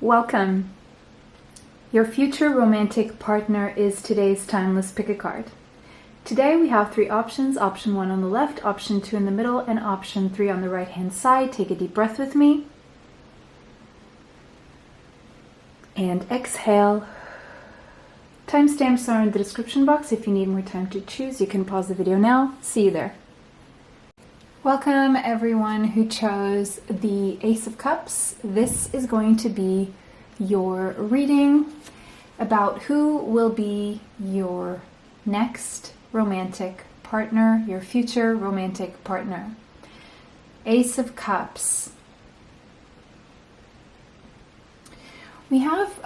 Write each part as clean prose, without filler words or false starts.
Welcome. Your future romantic partner is today's timeless pick a card. Today we have three options, option 1 on the left, option 2 in the middle, and option 3 on the right hand side. Take a deep breath with me. And exhale. Timestamps are in the description box. If you need more time to choose, you can pause the video now. See you there. Welcome everyone who chose the Ace of Cups. This is going to be your reading about who will be your next romantic partner, your future romantic partner. Ace of Cups. We have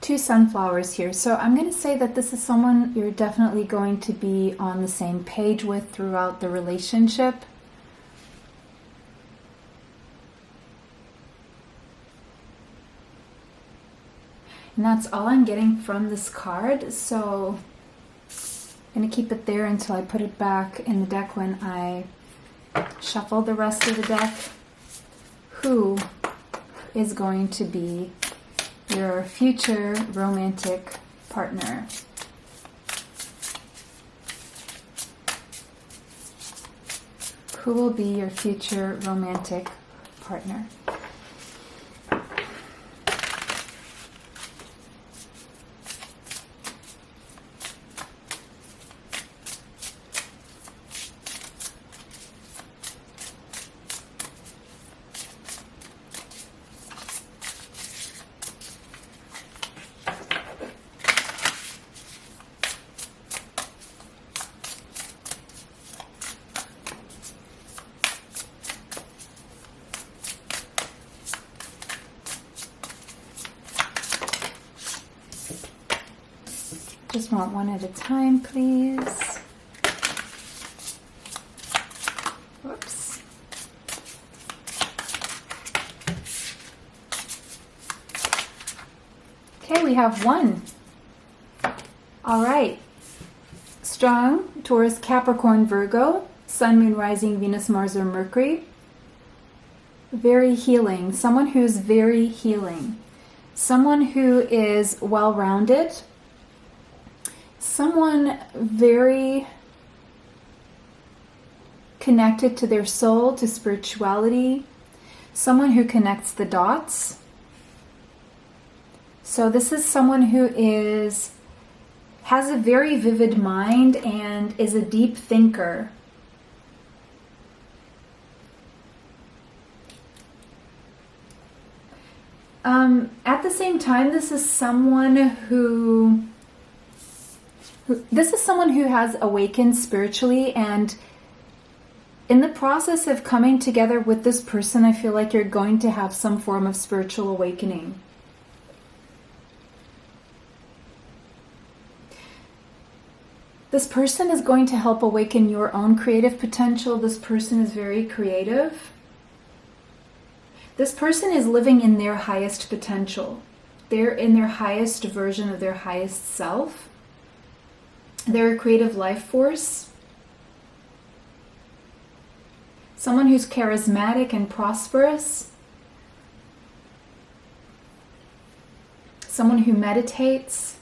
two sunflowers here, so I'm going to say that this is someone you're definitely going to be on the same page with throughout the relationship. And that's all I'm getting from this card, so I'm going to keep it there until I put it back in the deck when I shuffle the rest of the deck. Who is going to be your future romantic partner? Who will be your future romantic partner? Just want one at a time, please. Whoops. Okay, we have one. All right. Strong, Taurus, Capricorn, Virgo, Sun, Moon, Rising, Venus, Mars, or Mercury. Very healing. Someone who's very healing. Someone who is well-rounded. Someone very connected to their soul, to spirituality. Someone who connects the dots. So this is someone who has a very vivid mind and is a deep thinker. At the same time, this is someone who has awakened spiritually, and in the process of coming together with this person, I feel like you're going to have some form of spiritual awakening. This person is going to help awaken your own creative potential. This person is very creative. This person is living in their highest potential. They're in their highest version of their highest self. They're a creative life force. Someone who's charismatic and prosperous. Someone who meditates.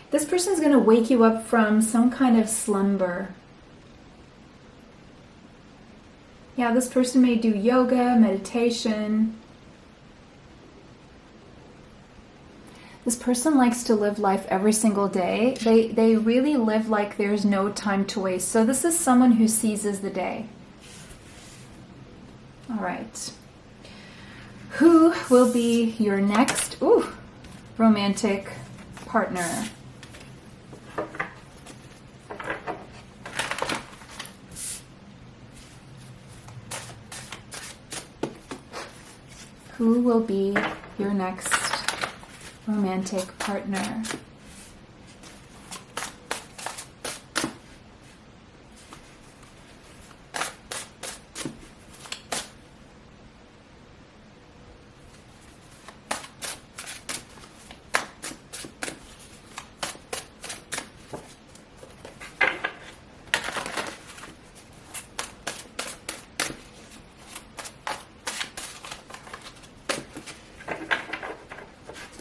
This person's going to wake you up from some kind of slumber. Yeah, this person may do yoga, meditation. This person likes to live life every single day. They really live like there's no time to waste. So this is someone who seizes the day. All right. Who will be your next romantic partner? Who will be your next romantic partner?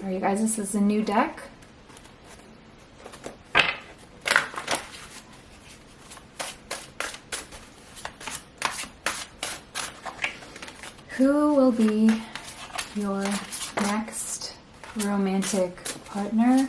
Alright, you guys, this is a new deck. Who will be your next romantic partner?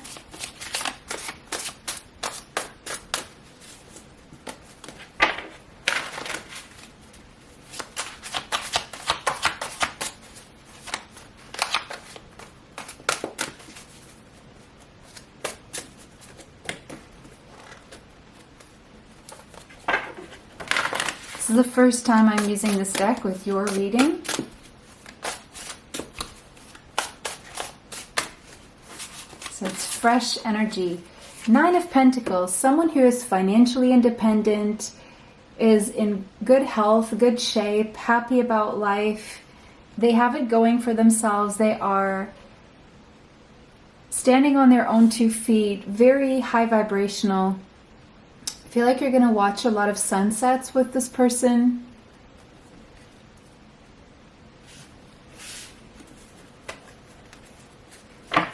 This is the first time I'm using this deck with your reading. So it's fresh energy. 9 of Pentacles, someone who is financially independent, is in good health, good shape, happy about life. They have it going for themselves. They are standing on their own 2 feet, very high vibrational. I feel like you're going to watch a lot of sunsets with this person.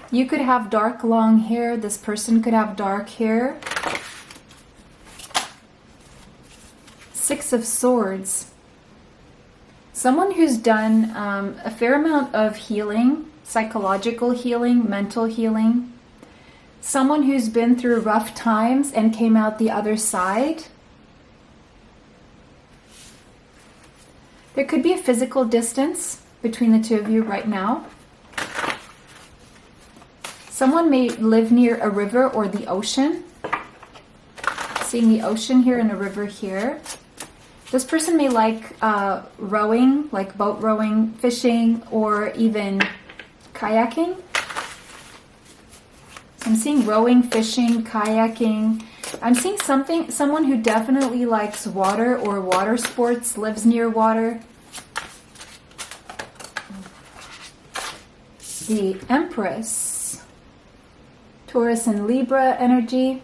You could have dark, long hair. This person could have dark hair. 6 of Swords. Someone who's done a fair amount of healing, psychological healing, mental healing. Someone who's been through rough times and came out the other side. There could be a physical distance between the 2 of you right now. Someone may live near a river or the ocean. Seeing the ocean here and a river here. This person may like rowing, like boat rowing, fishing, or even kayaking. I'm seeing rowing, fishing, kayaking. I'm seeing someone who definitely likes water or water sports, lives near water. The Empress. Taurus and Libra energy.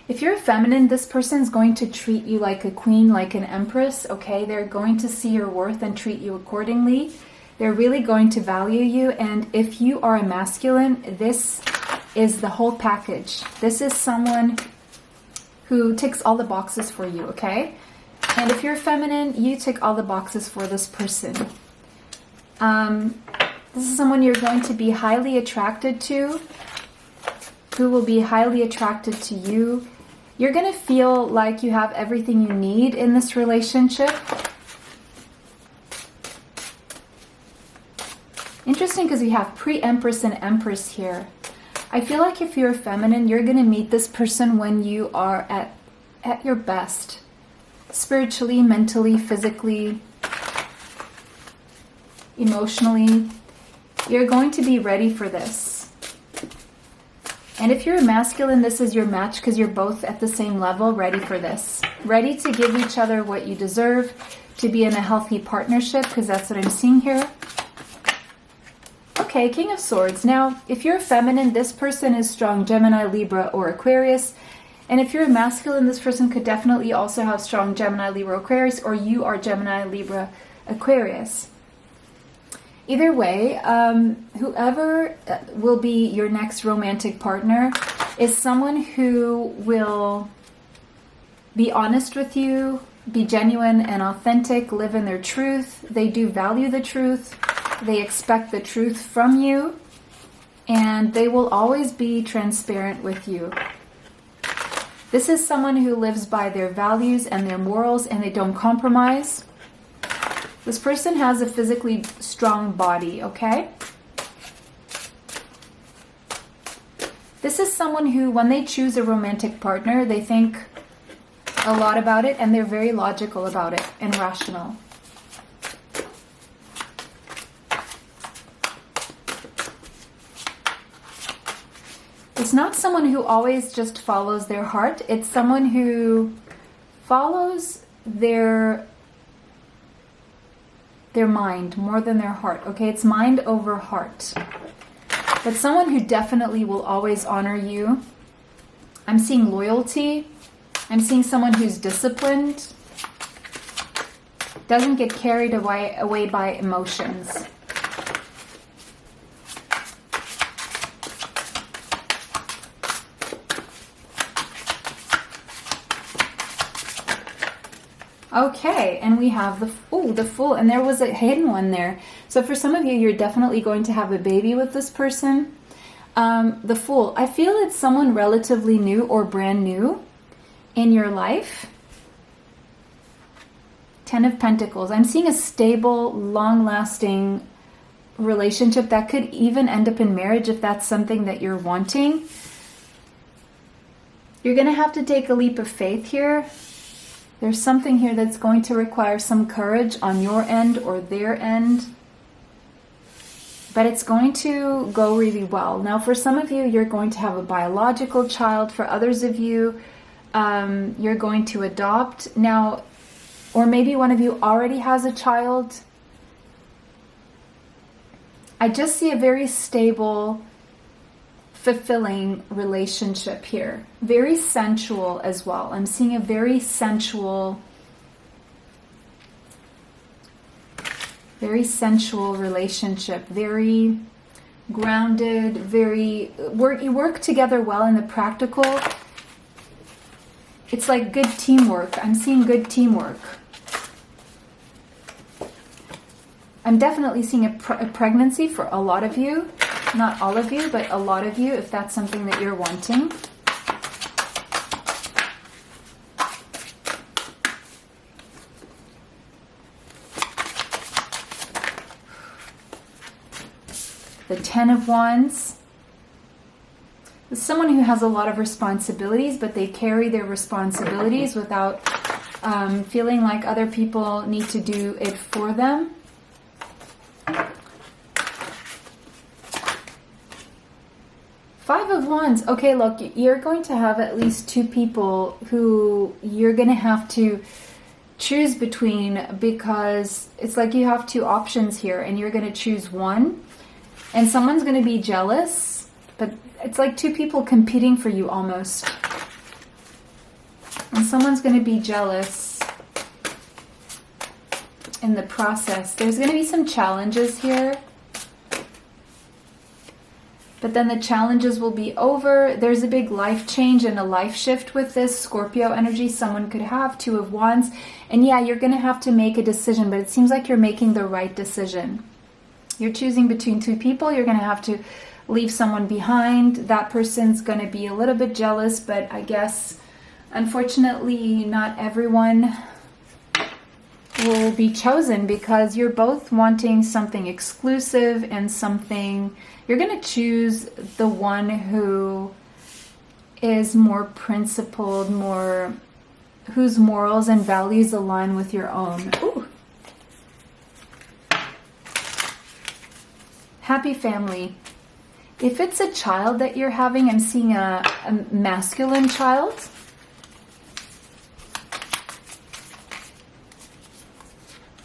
If you're feminine, this person's going to treat you like a queen, like an empress, okay? They're going to see your worth and treat you accordingly. They're really going to value you. And if you are a masculine, this is the whole package. This is someone who ticks all the boxes for you, okay? And if you're feminine, you tick all the boxes for this person. This is someone you're going to be highly attracted to, who will be highly attracted to you. You're going to feel like you have everything you need in this relationship. Interesting, because we have pre-empress and empress here. I feel like if you're feminine, you're going to meet this person when you are at your best. Spiritually, mentally, physically, emotionally. You're going to be ready for this. And if you're a masculine, this is your match because you're both at the same level, ready for this. Ready to give each other what you deserve, to be in a healthy partnership, because that's what I'm seeing here. Okay, King of Swords. Now, if you're feminine, this person is strong Gemini, Libra, or Aquarius. And if you're a masculine, this person could definitely also have strong Gemini, Libra, Aquarius, or you are Gemini, Libra, Aquarius. Either way, whoever will be your next romantic partner is someone who will be honest with you, be genuine and authentic, live in their truth. They do value the truth. They expect the truth from you. And they will always be transparent with you. This is someone who lives by their values and their morals, and they don't compromise. This person has a physically strong body, okay? This is someone who, when they choose a romantic partner, they think a lot about it, and they're very logical about it and rational. It's not someone who always just follows their heart. It's someone who follows their mind more than their heart, okay? It's mind over heart. But someone who definitely will always honor you. I'm seeing loyalty. I'm seeing someone who's disciplined. Doesn't get carried away by emotions. Okay, and we have the Fool, and there was a hidden one there. So for some of you, you're definitely going to have a baby with this person. The Fool, I feel it's someone relatively new or brand new in your life. 10 of Pentacles. I'm seeing a stable, long-lasting relationship that could even end up in marriage if that's something that you're wanting. You're going to have to take a leap of faith here. There's something here that's going to require some courage on your end or their end. But it's going to go really well. Now, for some of you, you're going to have a biological child. For others of you, you're going to adopt. Now, or maybe one of you already has a child. I just see a very stable, fulfilling relationship here. Very sensual as well. I'm seeing a very sensual relationship. Very grounded, you work together well in the practical. It's like good teamwork. I'm seeing good teamwork. I'm definitely seeing a pregnancy for a lot of you. Not all of you, but a lot of you, if that's something that you're wanting. The 10 of Wands. It's someone who has a lot of responsibilities, but they carry their responsibilities without feeling like other people need to do it for them. Five of Wands. Okay, look, you're going to have at least 2 people who you're going to have to choose between, because it's like you have 2 options here and you're going to choose one. And someone's going to be jealous, but it's like 2 people competing for you almost. And someone's going to be jealous in the process. There's going to be some challenges here. But then the challenges will be over. There's a big life change and a life shift with this Scorpio energy. Someone could have 2 of Wands. And yeah, you're going to have to make a decision, but it seems like you're making the right decision. You're choosing between 2 people. You're going to have to leave someone behind. That person's going to be a little bit jealous, but I guess, unfortunately, not everyone will be chosen, because you're both wanting something exclusive and something. You're going to choose the one who is more principled, whose morals and values align with your own. Ooh. Happy family. If it's a child that you're having, I'm seeing a masculine child.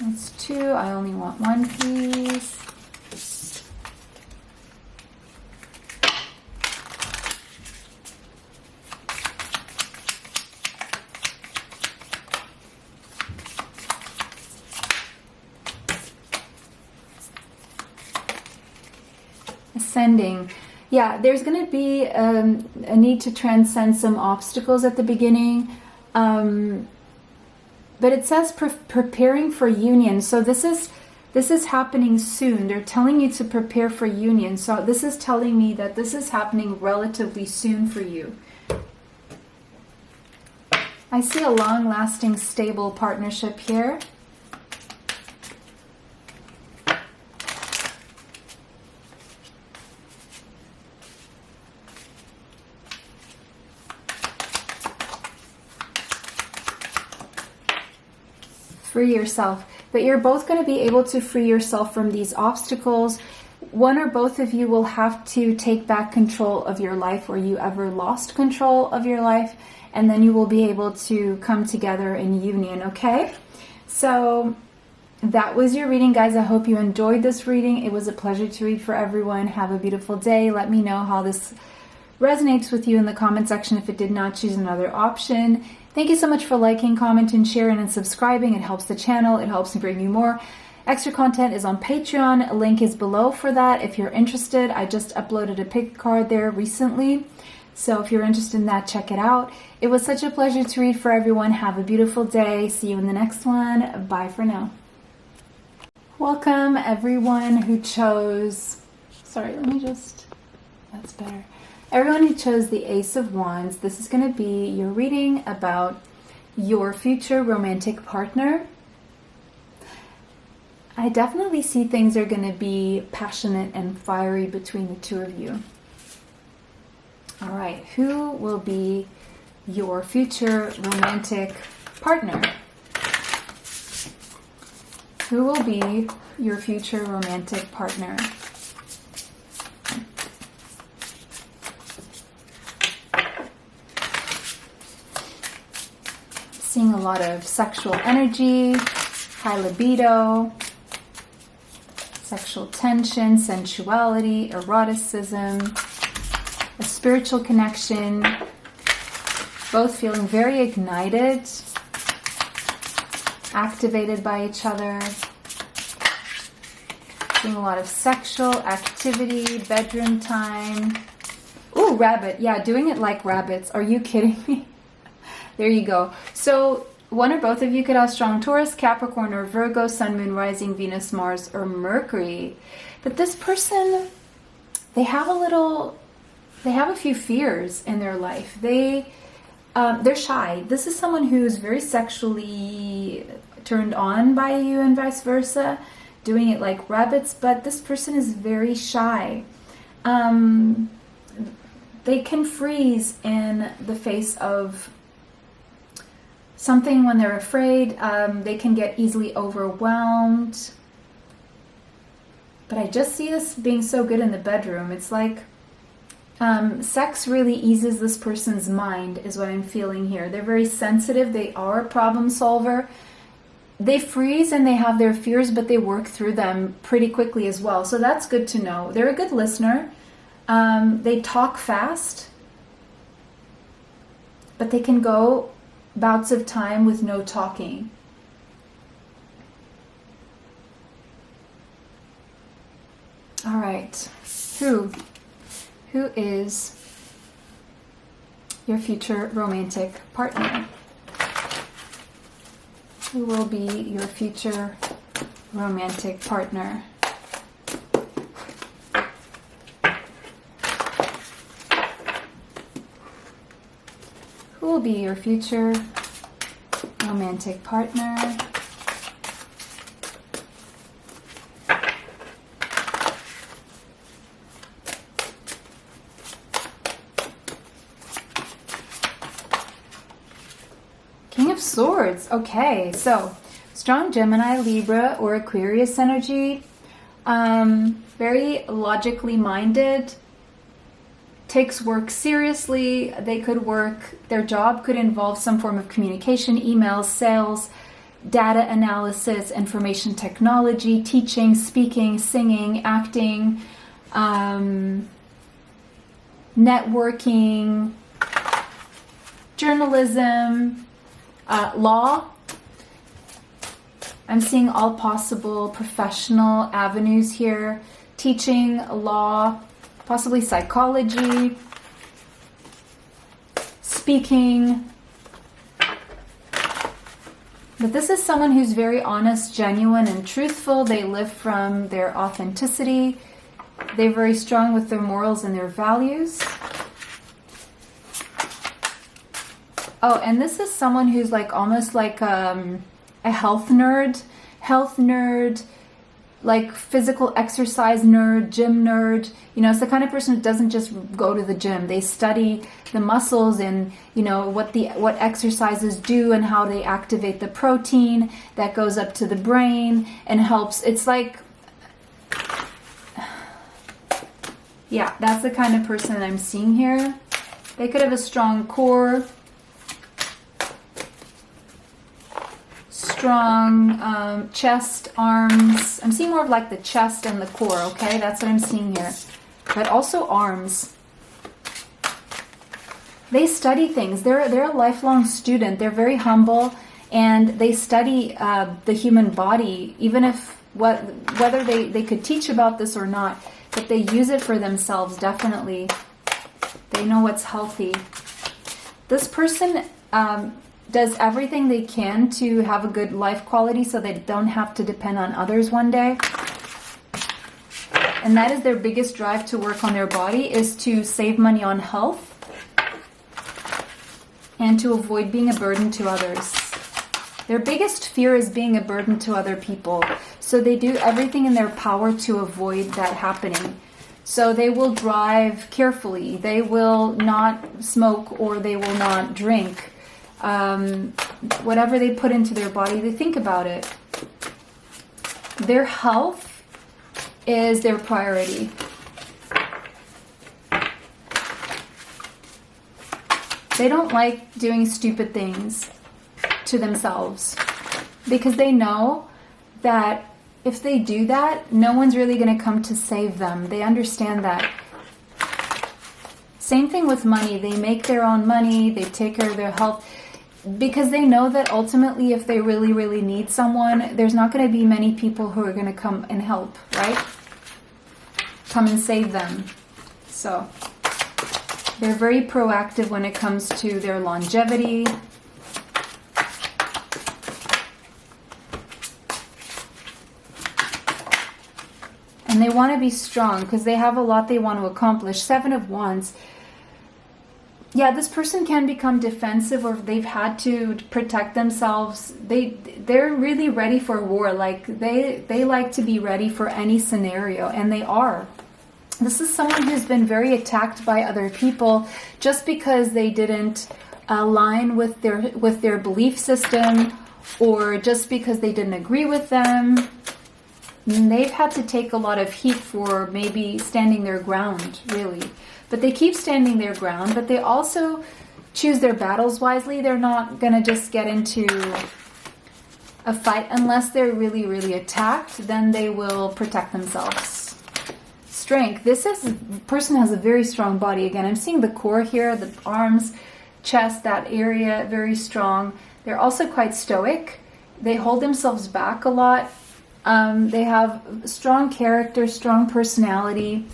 That's 2. I only want 1, please. Ascending. Yeah, there's going to be a need to transcend some obstacles at the beginning. But it says preparing for union. So this is happening soon. They're telling you to prepare for union. So this is telling me that this is happening relatively soon for you. I see a long-lasting, stable partnership here. Free yourself. But you're both going to be able to free yourself from these obstacles. One or both of you will have to take back control of your life, or you ever lost control of your life, and then you will be able to come together in union, okay? So that was your reading, guys. I hope you enjoyed this reading. It was a pleasure to read for everyone. Have a beautiful day. Let me know how this resonates with you in the comment section if it did not. Choose another option. Thank you so much for liking, commenting, sharing, and subscribing. It helps the channel. It helps me bring you more. Extra content is on Patreon. A link is below for that if you're interested. I just uploaded a pick card there recently. So if you're interested in that, check it out. It was such a pleasure to read for everyone. Have a beautiful day. See you in the next one. Bye for now. Welcome everyone who chose, that's better. Everyone who chose the Ace of Wands. This is going to be your reading about your future romantic partner. I definitely see things are going to be passionate and fiery between the two of you. All right, who will be your future romantic partner? Who will be your future romantic partner? Seeing a lot of sexual energy, high libido, sexual tension, sensuality, eroticism, a spiritual connection, both feeling very ignited, activated by each other, seeing a lot of sexual activity, bedroom time. Ooh, rabbit. Yeah, doing it like rabbits. Are you kidding me? There you go. So one or both of you could have strong Taurus, Capricorn, or Virgo, Sun, Moon, Rising, Venus, Mars, or Mercury. But this person, they have a few fears in their life. They're shy. This is someone who's very sexually turned on by you and vice versa, doing it like rabbits, but this person is very shy. They can freeze in the face of something when they're afraid. They can get easily overwhelmed. But I just see this being so good in the bedroom. It's like sex really eases this person's mind, is what I'm feeling here. They're very sensitive. They are a problem solver. They freeze and they have their fears, but they work through them pretty quickly as well. So that's good to know. They're a good listener. They talk fast, but they can go bouts of time with no talking. All right. Who is your future romantic partner? Who will be your future romantic partner? Who will be your future romantic partner? King of Swords. Okay, so strong Gemini, Libra, or Aquarius energy. Very logically minded. Takes work seriously. They could work, their job could involve some form of communication, emails, sales, data analysis, information technology, teaching, speaking, singing, acting, networking, journalism, law. I'm seeing all possible professional avenues here. Teaching, law, possibly psychology, speaking. But this is someone who's very honest, genuine, and truthful. They live from their authenticity. They're very strong with their morals and their values. Oh, and this is someone who's like almost like a health nerd, like physical exercise nerd, gym nerd. You know, it's the kind of person who doesn't just go to the gym. They study the muscles and, you know, what exercises do and how they activate the protein that goes up to the brain and helps. It's like, yeah, that's the kind of person I'm seeing here. They could have a strong core, strong chest, arms. I'm seeing more of like the chest and the core, okay? That's what I'm seeing here. But also arms. They study things. They're a lifelong student. They're very humble, and they study the human body, even if whether they could teach about this or not, but they use it for themselves, definitely. They know what's healthy. This person does everything they can to have a good life quality so they don't have to depend on others one day. And that is their biggest drive to work on their body, is to save money on health and to avoid being a burden to others. Their biggest fear is being a burden to other people. So they do everything in their power to avoid that happening. So they will drive carefully. They will not smoke, or they will not drink. Whatever they put into their body, they think about it. Their health is their priority. They don't like doing stupid things to themselves, because they know that if they do that, no one's really going to come to save them. They understand that. Same thing with money. They make their own money. They take care of their health, because they know that ultimately, if they really, really need someone, there's not going to be many people who are going to come and help, right? Come and save them. So they're very proactive when it comes to their longevity. And they want to be strong because they have a lot they want to accomplish. 7 of Wands. Yeah, this person can become defensive, or they've had to protect themselves. They're really ready for war. Like they like to be ready for any scenario, and they are. This is someone who's been very attacked by other people just because they didn't align with their belief system, or just because they didn't agree with them. And they've had to take a lot of heat for maybe standing their ground, really. But they keep standing their ground, but they also choose their battles wisely. They're not going to just get into a fight unless they're really, really attacked. Then they will protect themselves. Strength. This person has a very strong body. Again, I'm seeing the core here, the arms, chest, that area, very strong. They're also quite stoic. They hold themselves back a lot. They have strong character, strong personality.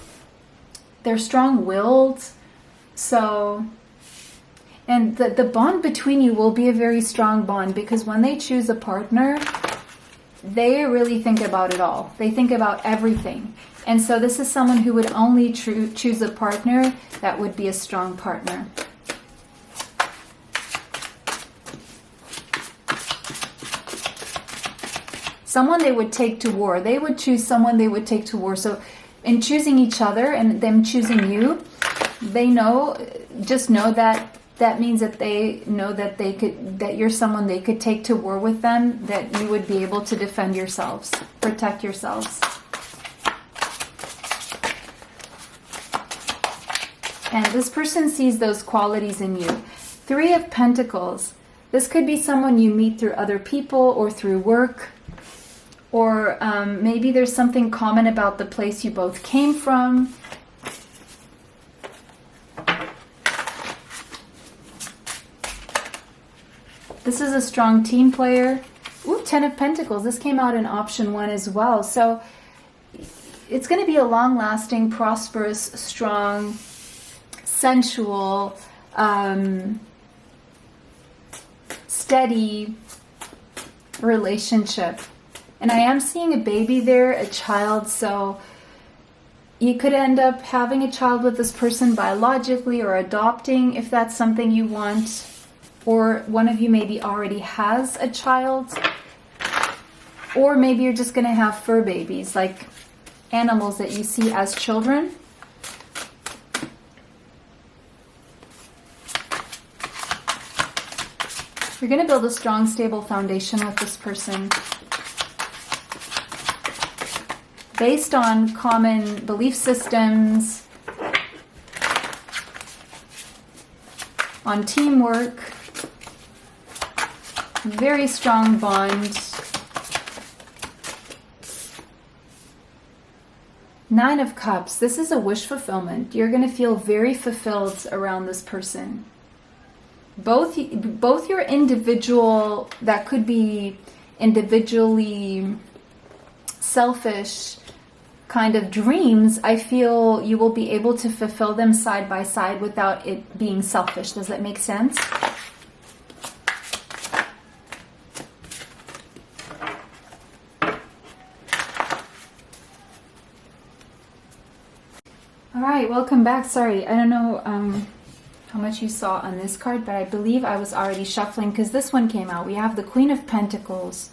They're strong-willed. So, and the bond between you will be a very strong bond, because when they choose a partner, they really think about it all. They think about everything. And so this is someone who would only choose a partner that would be a strong partner. Someone they would take to war. They would choose someone they would take to war. So in choosing each other and them choosing you, they know, just know that that means that they know that that you're someone they could take to war with them, that you would be able to defend yourselves, protect yourselves. And this person sees those qualities in you. 3 of Pentacles. This could be someone you meet through other people or through work. Or maybe there's something common about the place you both came from. This is a strong team player. Ooh, 10 of Pentacles. This came out in option 1 as well. So it's going to be a long-lasting, prosperous, strong, sensual, steady relationship. And I am seeing a baby there, a child, so you could end up having a child with this person biologically, or adopting if that's something you want. Or one of you maybe already has a child. Or maybe you're just going to have fur babies, like animals that you see as children. You're going to build a strong, stable foundation with this person, based on common belief systems, on teamwork, very strong bond. 9 of Cups. This is a wish fulfillment. You're going to feel very fulfilled around this person. both your individual, that could be individually selfish kind of dreams, I feel you will be able to fulfill them side by side without it being selfish. Does that make sense? All right, welcome back. Sorry, I don't know how much you saw on this card, but I believe I was already shuffling because this one came out. We have the Queen of Pentacles.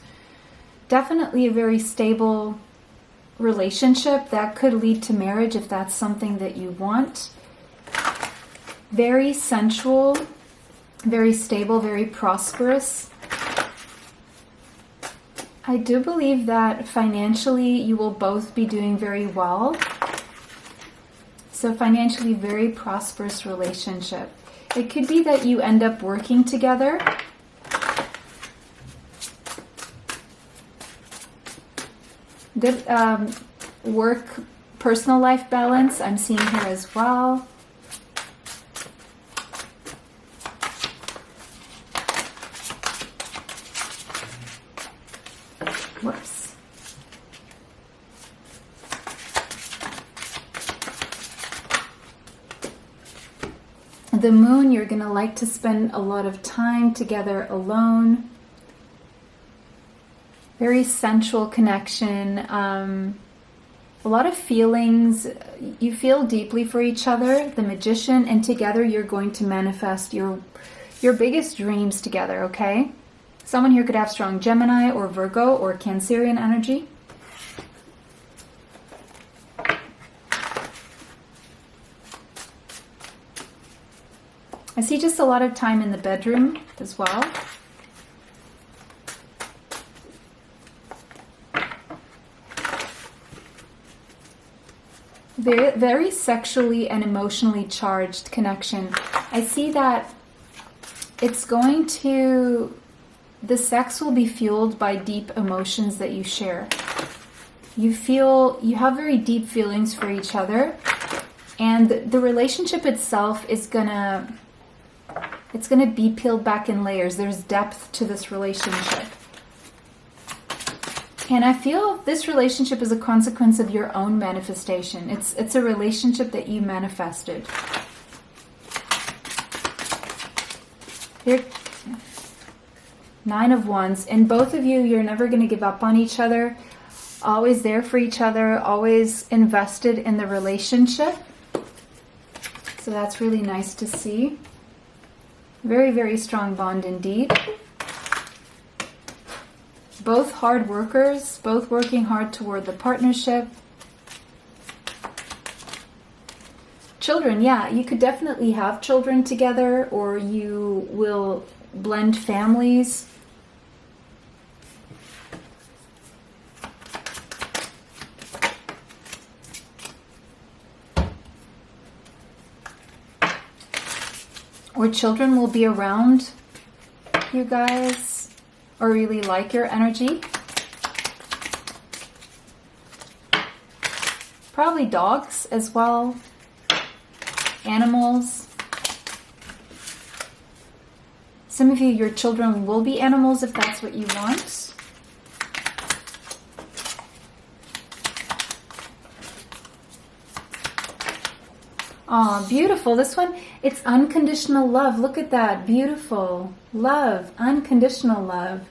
Definitely a very stable relationship that could lead to marriage if that's something that you want. Very sensual, very stable, very prosperous. I do believe that financially you will both be doing very well. So financially very prosperous relationship. It could be that you end up working together. Good work, personal life balance I'm seeing here as well. Whoops. The Moon, you're going to like to spend a lot of time together alone. Very sensual connection. A lot of feelings. You feel deeply for each other, the Magician, and together you're going to manifest your biggest dreams together, okay? Someone here could have strong Gemini or Virgo or Cancerian energy. I see just a lot of time in the bedroom as well. Very, very sexually and emotionally charged connection. I see that it's going to, the sex will be fueled by deep emotions that you share. You have very deep feelings for each other, and the relationship itself is gonna be peeled back in layers. There's depth to this relationship. And I feel this relationship is a consequence of your own manifestation. It's a relationship that you manifested. Here, 9 of Wands. And both of you, you're never going to give up on each other. Always there for each other. Always invested in the relationship. So that's really nice to see. Very, very strong bond indeed. Both hard workers, both working hard toward the partnership. Children, yeah, you could definitely have children together, or you will blend families. Or children will be around you guys, or really like your energy. Probably dogs as well. Animals. Some of you, your children will be animals if that's what you want. Oh, beautiful. This one, it's unconditional love. Look at that. Beautiful. Love. Unconditional love.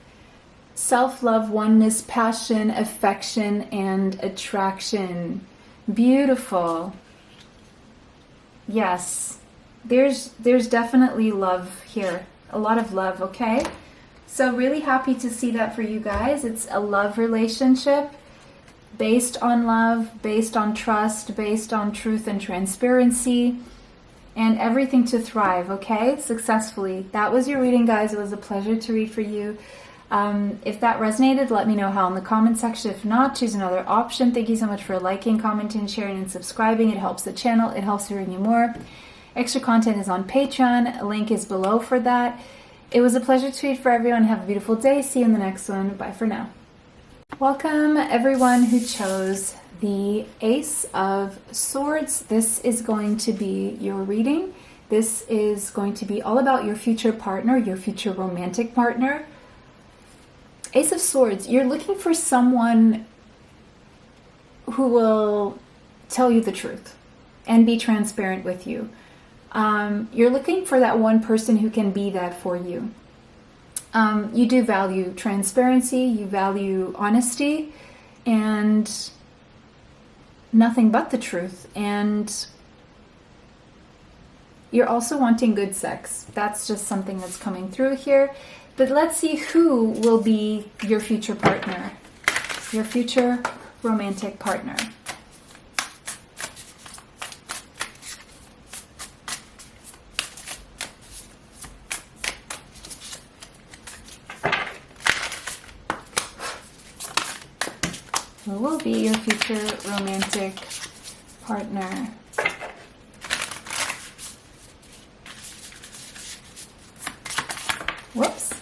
Self-love, oneness, passion, affection, and attraction. Beautiful. Yes. There's definitely love here. A lot of love, okay? So really happy to see that for you guys. It's a love relationship. Based on love, based on trust, based on truth and transparency, and everything to thrive, okay? Successfully. That was your reading, guys. It was a pleasure to read for you. If that resonated, let me know how in the comment section. If not, choose another option. Thank you so much for liking, commenting, sharing, and subscribing. It helps the channel. It helps me bring you more. Extra content is on Patreon. A link is below for that. It was a pleasure to read for everyone. Have a beautiful day. See you in the next one. Bye for now. Welcome everyone who chose the Ace of Swords. This is going to be your reading. This is going to be all about your future partner, your future romantic partner. Ace of Swords, you're looking for someone who will tell you the truth and be transparent with you. You're looking for that one person who can be that for you. You do value transparency, you value honesty, and nothing but the truth. And you're also wanting good sex. That's just something that's coming through here. But let's see who will be your future partner, your future romantic partner. Who will be your future romantic partner? Whoops.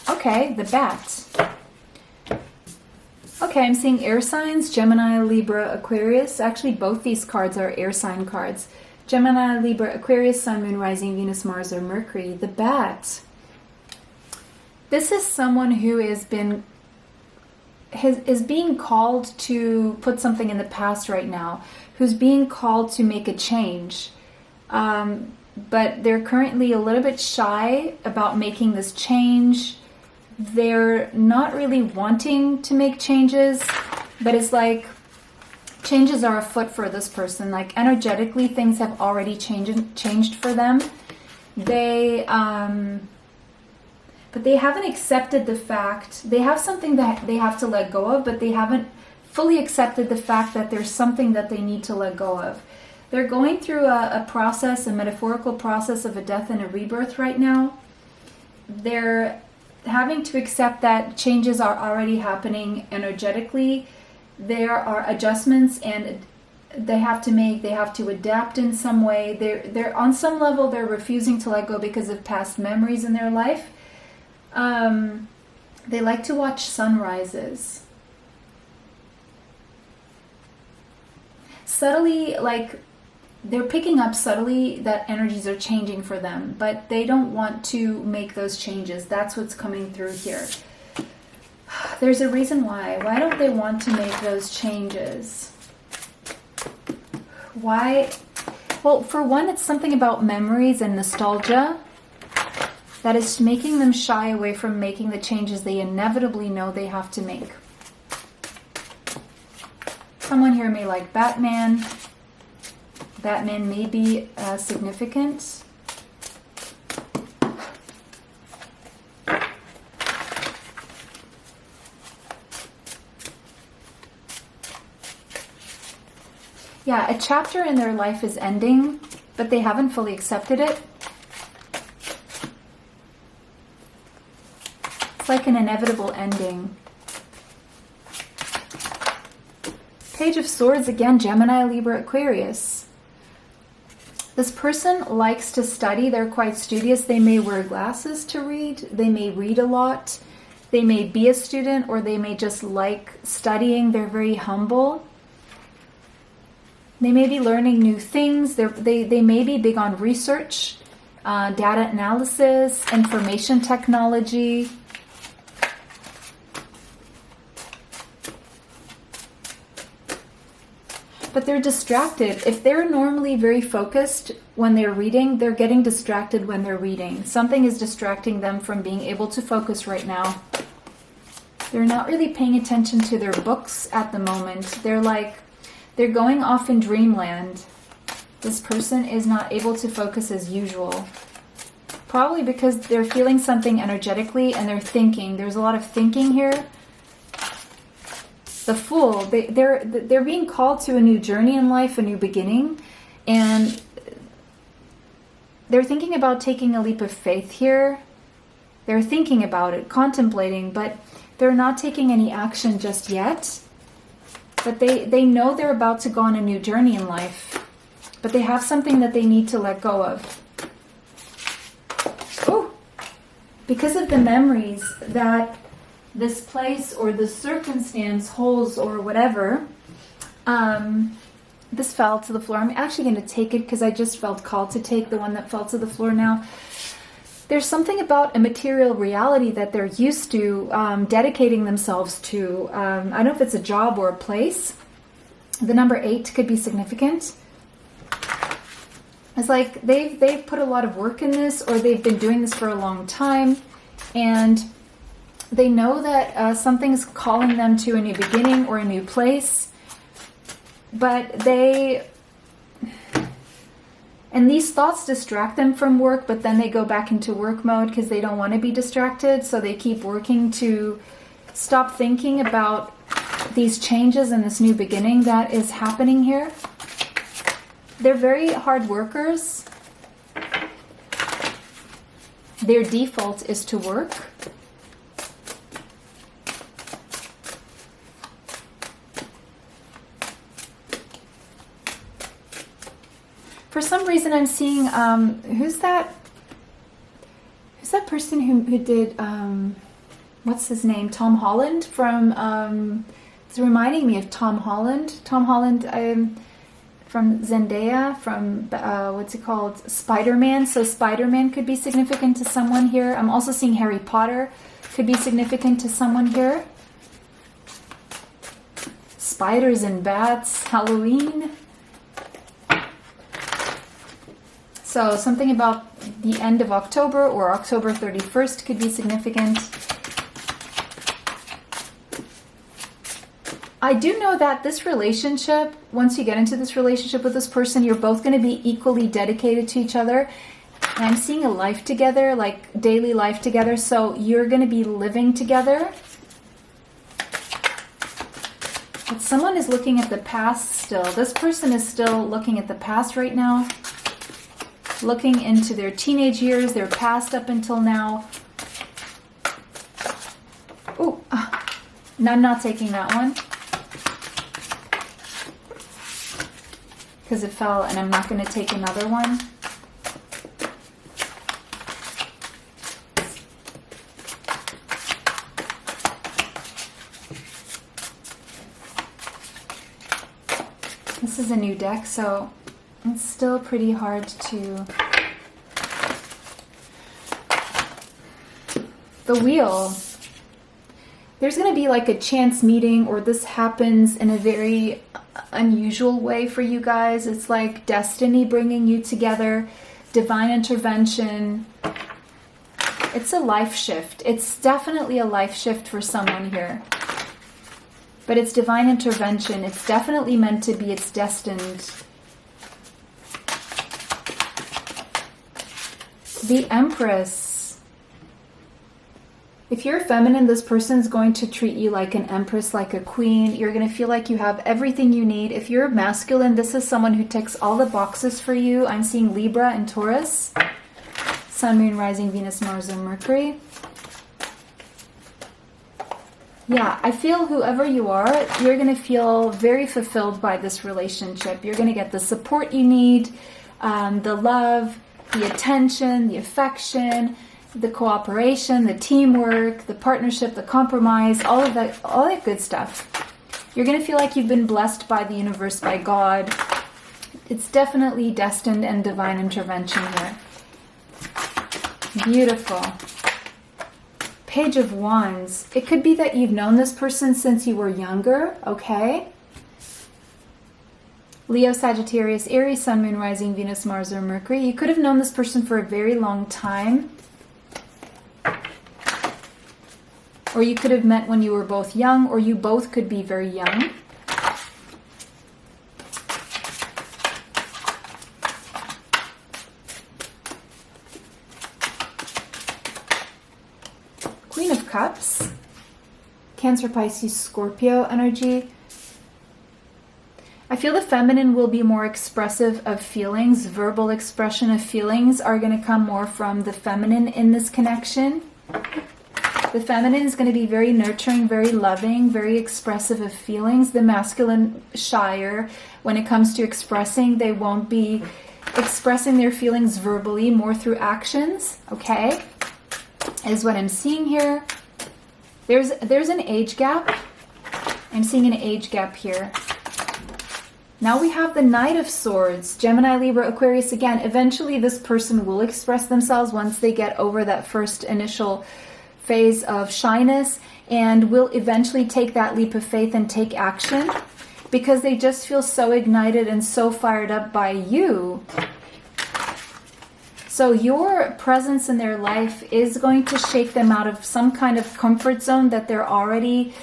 Okay, the bat. Okay, I'm seeing air signs, Gemini, Libra, Aquarius. Actually, both these cards are air sign cards. Gemini, Libra, Aquarius, Sun, Moon, Rising, Venus, Mars, or Mercury. The bat. This is someone who is being called to put something in the past right now, who's being called to make a change. But they're currently a little bit shy about making this change. They're not really wanting to make changes, but it's like changes are afoot for this person. Like energetically, things have already changed for them. But they haven't accepted the fact, they have something that they have to let go of, but they haven't fully accepted the fact that there's something that they need to let go of. They're going through a process, a metaphorical process of a death and a rebirth right now. They're having to accept that changes are already happening energetically. There are adjustments and they have to adapt in some way. They're on some level, they're refusing to let go because of past memories in their life. They like to watch sunrises. Subtly, like they're picking up subtly that energies are changing for them, but they don't want to make those changes. That's what's coming through here. There's a reason why. Why don't they want to make those changes? Why? Well, for one, it's something about memories and nostalgia that is making them shy away from making the changes they inevitably know they have to make. Someone here may like Batman. Batman may be significant. Yeah, a chapter in their life is ending, but they haven't fully accepted it. It's like an inevitable ending. Page of Swords again, Gemini, Libra, Aquarius. This person likes to study. They're quite studious. They may wear glasses to read. They may read a lot. They may be a student, or they may just like studying. They're very humble. They may be learning new things. They may be big on research, data analysis, information technology. But they're distracted. If they're normally very focused when they're reading, they're getting distracted when they're reading. Something is distracting them from being able to focus right now. They're not really paying attention to their books at the moment. They're going off in dreamland. This person is not able to focus as usual. Probably because they're feeling something energetically and they're thinking. There's a lot of thinking here. The Fool, they're being called to a new journey in life, a new beginning, and they're thinking about taking a leap of faith here. They're thinking about it, contemplating, but they're not taking any action just yet. But they know they're about to go on a new journey in life, but they have something that they need to let go of. Oh, because of the memories that this place or the circumstance holds or whatever, this fell to the floor. I'm actually going to take it because I just felt called to take the one that fell to the floor now. There's something about a material reality that they're used to dedicating themselves to. I don't know if it's a job or a place. The number 8 could be significant. It's like they've put a lot of work in this, or they've been doing this for a long time, and they know that something's calling them to a new beginning or a new place, but and these thoughts distract them from work, but then they go back into work mode because they don't want to be distracted, so they keep working to stop thinking about these changes and this new beginning that is happening here. They're very hard workers. Their default is to work. For some reason I'm seeing, who's that person who did, what's his name? Tom Holland from, it's reminding me of Tom Holland. Tom Holland, from Zendaya, from, what's it called? Spider-Man. So Spider-Man could be significant to someone here. I'm also seeing Harry Potter could be significant to someone here. Spiders and bats, Halloween. So something about the end of October or October 31st could be significant. I do know that this relationship, once you get into this relationship with this person, you're both going to be equally dedicated to each other. And I'm seeing a life together, like daily life together. So you're going to be living together. But someone is looking at the past still. This person is still looking at the past right now. Looking into their teenage years, their past up until now. Oh, no, I'm not taking that one. Because it fell, and I'm not going to take another one. This is a new deck, so it's still pretty hard to... The Wheel. There's going to be like a chance meeting, or this happens in a very unusual way for you guys. It's like destiny bringing you together, divine intervention. It's a life shift. It's definitely a life shift for someone here. But it's divine intervention. It's definitely meant to be. It's destined. The Empress. If you're feminine, this person's going to treat you like an empress, like a queen. You're going to feel like you have everything you need. If you're masculine, this is someone who ticks all the boxes for you. I'm seeing Libra and Taurus. Sun, Moon, Rising, Venus, Mars, and Mercury. Yeah, I feel whoever you are, you're going to feel very fulfilled by this relationship. You're going to get the support you need, the love, the attention, the affection, the cooperation, the teamwork, the partnership, the compromise, all that good stuff. You're going to feel like you've been blessed by the universe, by God. It's definitely destined and divine intervention here. Beautiful. Page of Wands. It could be that you've known this person since you were younger, okay? Leo, Sagittarius, Aries, Sun, Moon, Rising, Venus, Mars, or Mercury. You could have known this person for a very long time. Or you could have met when you were both young, or you both could be very young. Queen of Cups. Cancer, Pisces, Scorpio energy. I feel the feminine will be more expressive of feelings. Verbal expression of feelings are going to come more from the feminine in this connection. The feminine is going to be very nurturing, very loving, very expressive of feelings. The masculine, shyer. When it comes to expressing, they won't be expressing their feelings verbally, more through actions, okay? Is what I'm seeing here. There's an age gap. I'm seeing an age gap here. Now we have the Knight of Swords, Gemini, Libra, Aquarius again. Eventually this person will express themselves once they get over that first initial phase of shyness, and will eventually take that leap of faith and take action because they just feel so ignited and so fired up by you. So your presence in their life is going to shake them out of some kind of comfort zone that they're already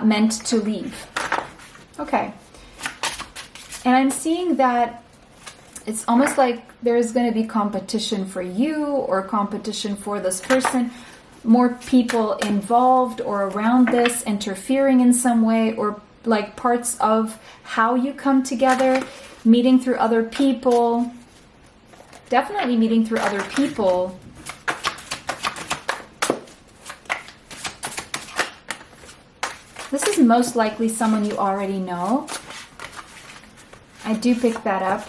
meant to leave. Okay. And I'm seeing that it's almost like there's going to be competition for you or competition for this person. More people involved or around this, interfering in some way, or like parts of how you come together, meeting through other people. Definitely meeting through other people. This is most likely someone you already know. I do pick that up.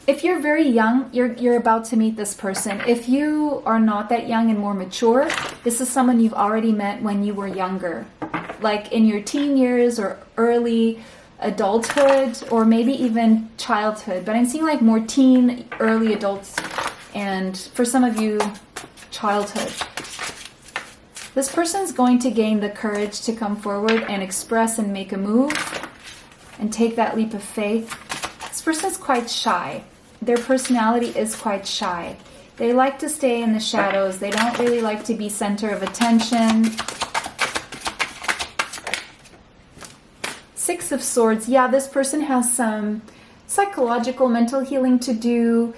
If you're very young, you're about to meet this person. If you are not that young and more mature, this is someone you've already met when you were younger. Like in your teen years or early adulthood, or maybe even childhood. But I'm seeing like more teen, early adults, and for some of you, childhood. This person's going to gain the courage to come forward and express and make a move and take that leap of faith. This person's quite shy. Their personality is quite shy. They like to stay in the shadows. They don't really like to be center of attention. Six of Swords. Yeah, this person has some psychological, mental healing to do.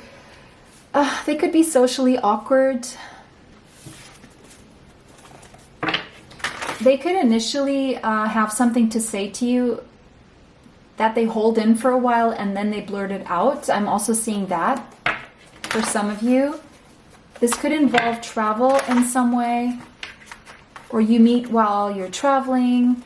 They could be socially awkward. They could initially have something to say to you that they hold in for a while and then they blurt it out. I'm also seeing that for some of you. This could involve travel in some way, or you meet while you're traveling,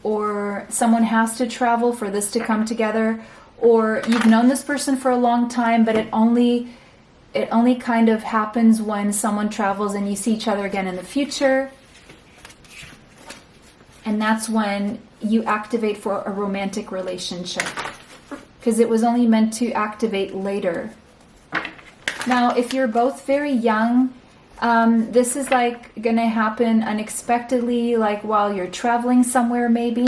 or someone has to travel for this to come together, or you've known this person for a long time, but it only kind of happens when someone travels and you see each other again in the future. And that's when you activate for a romantic relationship, because it was only meant to activate later. Now, if you're both very young, this is like gonna happen unexpectedly, like while you're traveling somewhere maybe.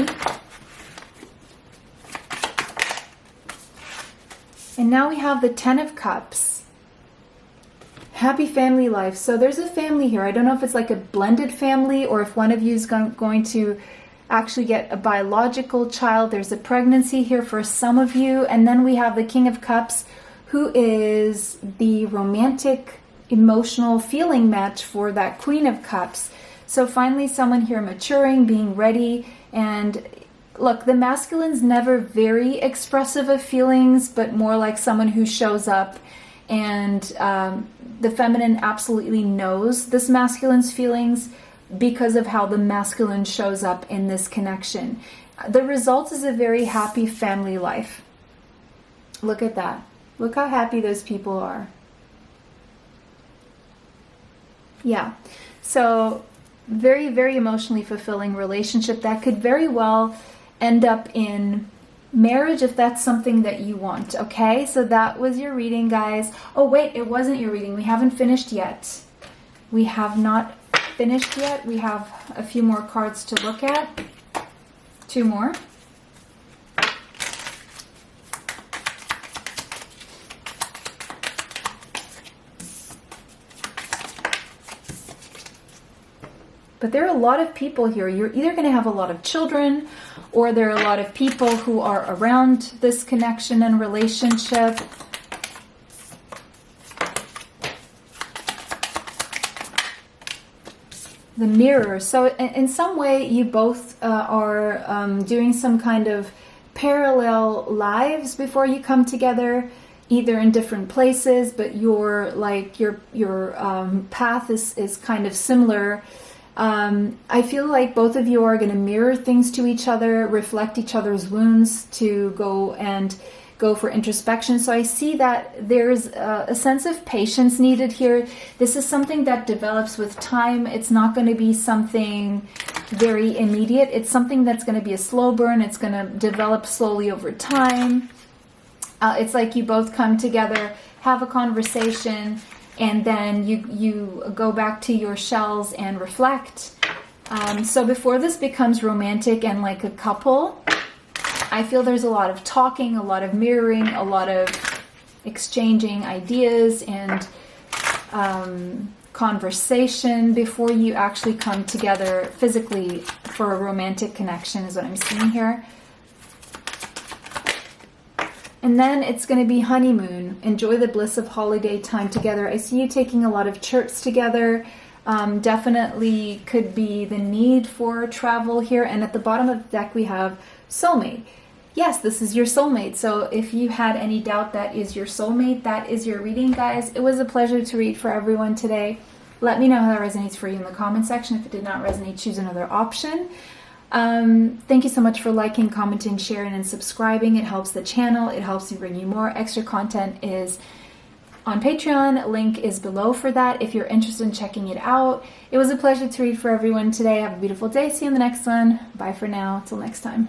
And now we have the Ten of Cups. Happy family life. So there's a family here. I don't know if it's like a blended family or if one of you is going to actually get a biological child. There's a pregnancy here for some of you. And then we have the King of Cups, who is the romantic, emotional feeling match for that Queen of Cups. So finally someone here maturing, being ready. And look, the masculine's never very expressive of feelings, but more like someone who shows up. And the feminine absolutely knows this masculine's feelings because of how the masculine shows up in this connection. The result is a very happy family life. Look at that. Look how happy those people are. Yeah. So very, very emotionally fulfilling relationship that could very well end up in marriage if that's something that you want. Okay, so that was your reading, guys. Oh wait, it wasn't your reading. We haven't finished yet. We have not finished yet. We have a few more cards to look at. Two more. But there are a lot of people here. You're either going to have a lot of children, or there are a lot of people who are around this connection and relationship. The Mirror. So in some way, you both are doing some kind of parallel lives before you come together, either in different places, but your path is kind of similar. I feel like both of you are going to mirror things to each other, reflect each other's wounds, to go for introspection. So I see that there's a sense of patience needed here. This is something that develops with time. It's not going to be something very immediate. It's something that's going to be a slow burn. It's going to develop slowly over time. It's like you both come together, have a conversation, and then you go back to your shells and reflect. So before this becomes romantic and like a couple, I feel there's a lot of talking, a lot of mirroring, a lot of exchanging ideas and conversation before you actually come together physically for a romantic connection is what I'm seeing here. And then it's going to be honeymoon. Enjoy the bliss of holiday time together. I see you taking a lot of trips together. Definitely could be the need for travel here. And at the bottom of the deck we have soulmate. Yes, this is your soulmate. So if you had any doubt that is your soulmate, that is your reading, guys. It was a pleasure to read for everyone today. Let me know how that resonates for you in the comment section. If it did not resonate, choose another option. Thank you so much for liking, commenting, sharing, and subscribing. It helps the channel. It helps me bring you more. Extra content is on Patreon. Link is below for that if you're interested in checking it out. It was a pleasure to read for everyone today. Have a beautiful day. See you in the next one. Bye for now. Till next time.